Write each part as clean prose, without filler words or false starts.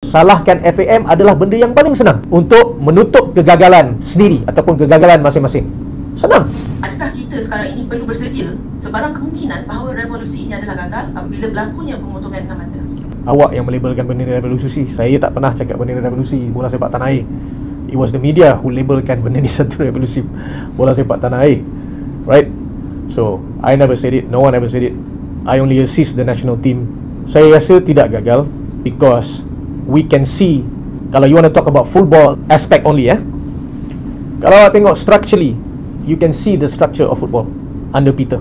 salahkan FAM adalah benda yang paling senang untuk menutup kegagalan sendiri ataupun kegagalan masing-masing. Senang. Adakah kita sekarang ini perlu bersedia sebarang kemungkinan bahawa revolusi ini adalah gagal apabila berlakunya pemotongan enam mata? Awak yang melabelkan benda ni revolusi. Saya tak pernah cakap benda ni revolusi bola sepak tanah air. It was the media who labelkan benda ni satu revolusi bola sepak tanah air. Right? So, I never said it. No one ever said it. I only assist the national team. Saya rasa tidak gagal because we can see, kalau you want to talk about football aspect only, kalau awak tengok structurally, you can see the structure of football under Peter.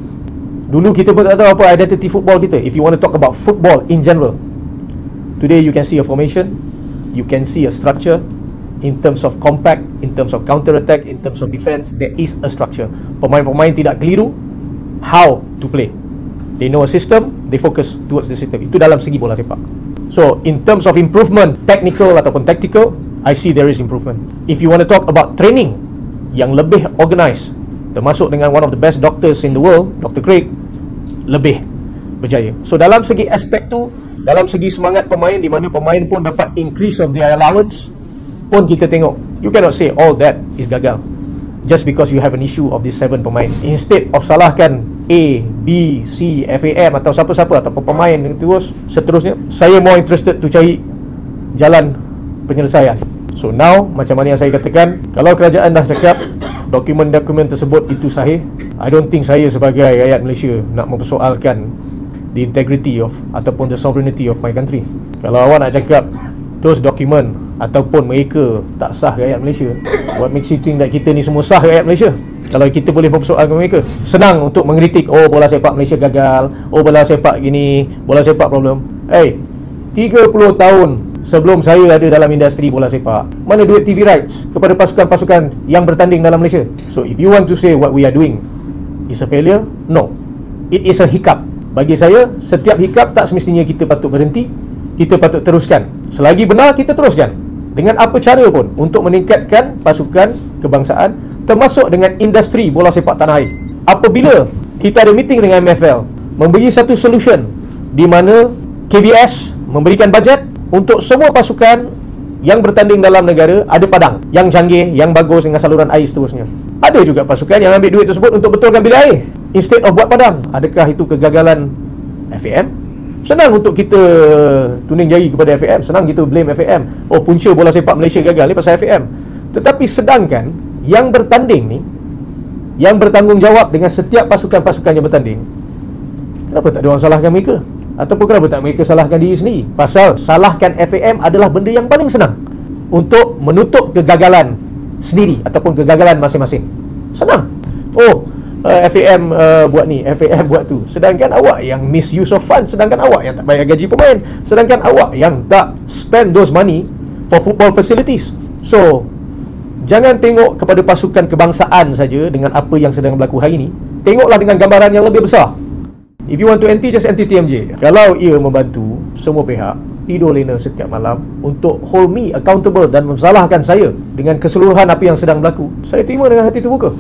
Dulu kita pun tak tahu apa identity football kita. If you want to talk about football in general, today you can see a formation, you can see a structure in terms of compact, in terms of counter attack, in terms of defense. There is a structure. Pemain-pemain tidak keliru how to play. They know a system, they focus towards the system. Itu dalam segi bola sepak. So, in terms of improvement, technical ataupun tactical, I see there is improvement. If you want to talk about training yang lebih organised, termasuk dengan one of the best doctors in the world, Dr. Craig, lebih berjaya. So, dalam segi aspek tu, dalam segi semangat pemain, di mana pemain pun dapat increase of their allowance, pun kita tengok, you cannot say all that is gagal just because you have an issue of these 7 pemain. Instead of salahkan A, B, C, FAM atau siapa-siapa ataupun pemain terus seterusnya, saya more interested to cari jalan penyelesaian. So now, macam mana yang saya katakan, kalau kerajaan dah cakap dokumen-dokumen tersebut itu sahih, I don't think saya sebagai rakyat Malaysia nak mempersoalkan the integrity of ataupun the sovereignty of my country. Kalau awak nak cakap those document ataupun mereka tak sah rakyat Malaysia, what makes you think that kita ni semua sah rakyat Malaysia? Kalau kita boleh mempersoalkan mereka, senang untuk mengkritik, oh bola sepak Malaysia gagal, oh bola sepak gini, bola sepak problem. 30 tahun sebelum saya ada dalam industri bola sepak, mana duit TV rights kepada pasukan-pasukan yang bertanding dalam Malaysia? So if you want to say what we are doing is a failure, no, it is a hiccup. Bagi saya, setiap hiccup tak semestinya kita patut berhenti, kita patut teruskan. Selagi benar, kita teruskan dengan apa cara pun untuk meningkatkan pasukan kebangsaan, termasuk dengan industri bola sepak tanah air. Apabila kita ada meeting dengan MFL, memberi satu solution di mana KBS memberikan bajet untuk semua pasukan yang bertanding dalam negara ada padang yang canggih, yang bagus dengan saluran air seterusnya. Ada juga pasukan yang ambil duit tersebut untuk betulkan bilik air instead of buat padang. Adakah itu kegagalan FAM? Senang untuk kita tuning jari kepada FAM, senang kita blame FAM. Oh, punca bola sepak Malaysia gagal ni pasal FAM. Tetapi sedangkan yang bertanding ni, yang bertanggungjawab dengan setiap pasukan-pasukan yang bertanding, kenapa tak ada orang salahkan mereka? Ataupun kenapa tak mereka salahkan diri sendiri? Pasal salahkan FAM adalah benda yang paling senang untuk menutup kegagalan sendiri ataupun kegagalan masing-masing. Senang. Oh, FAM buat ni, FAM buat tu. Sedangkan awak yang misuse of fund, sedangkan awak yang tak bayar gaji pemain, sedangkan awak yang tak spend those money for football facilities. So, jangan tengok kepada pasukan kebangsaan saja dengan apa yang sedang berlaku hari ini. Tengoklah dengan gambaran yang lebih besar. If you want to anti, just anti TMJ. Kalau ia membantu semua pihak tidur lena setiap malam untuk hold me accountable dan mensalahkan saya dengan keseluruhan apa yang sedang berlaku, saya terima dengan hati terbuka.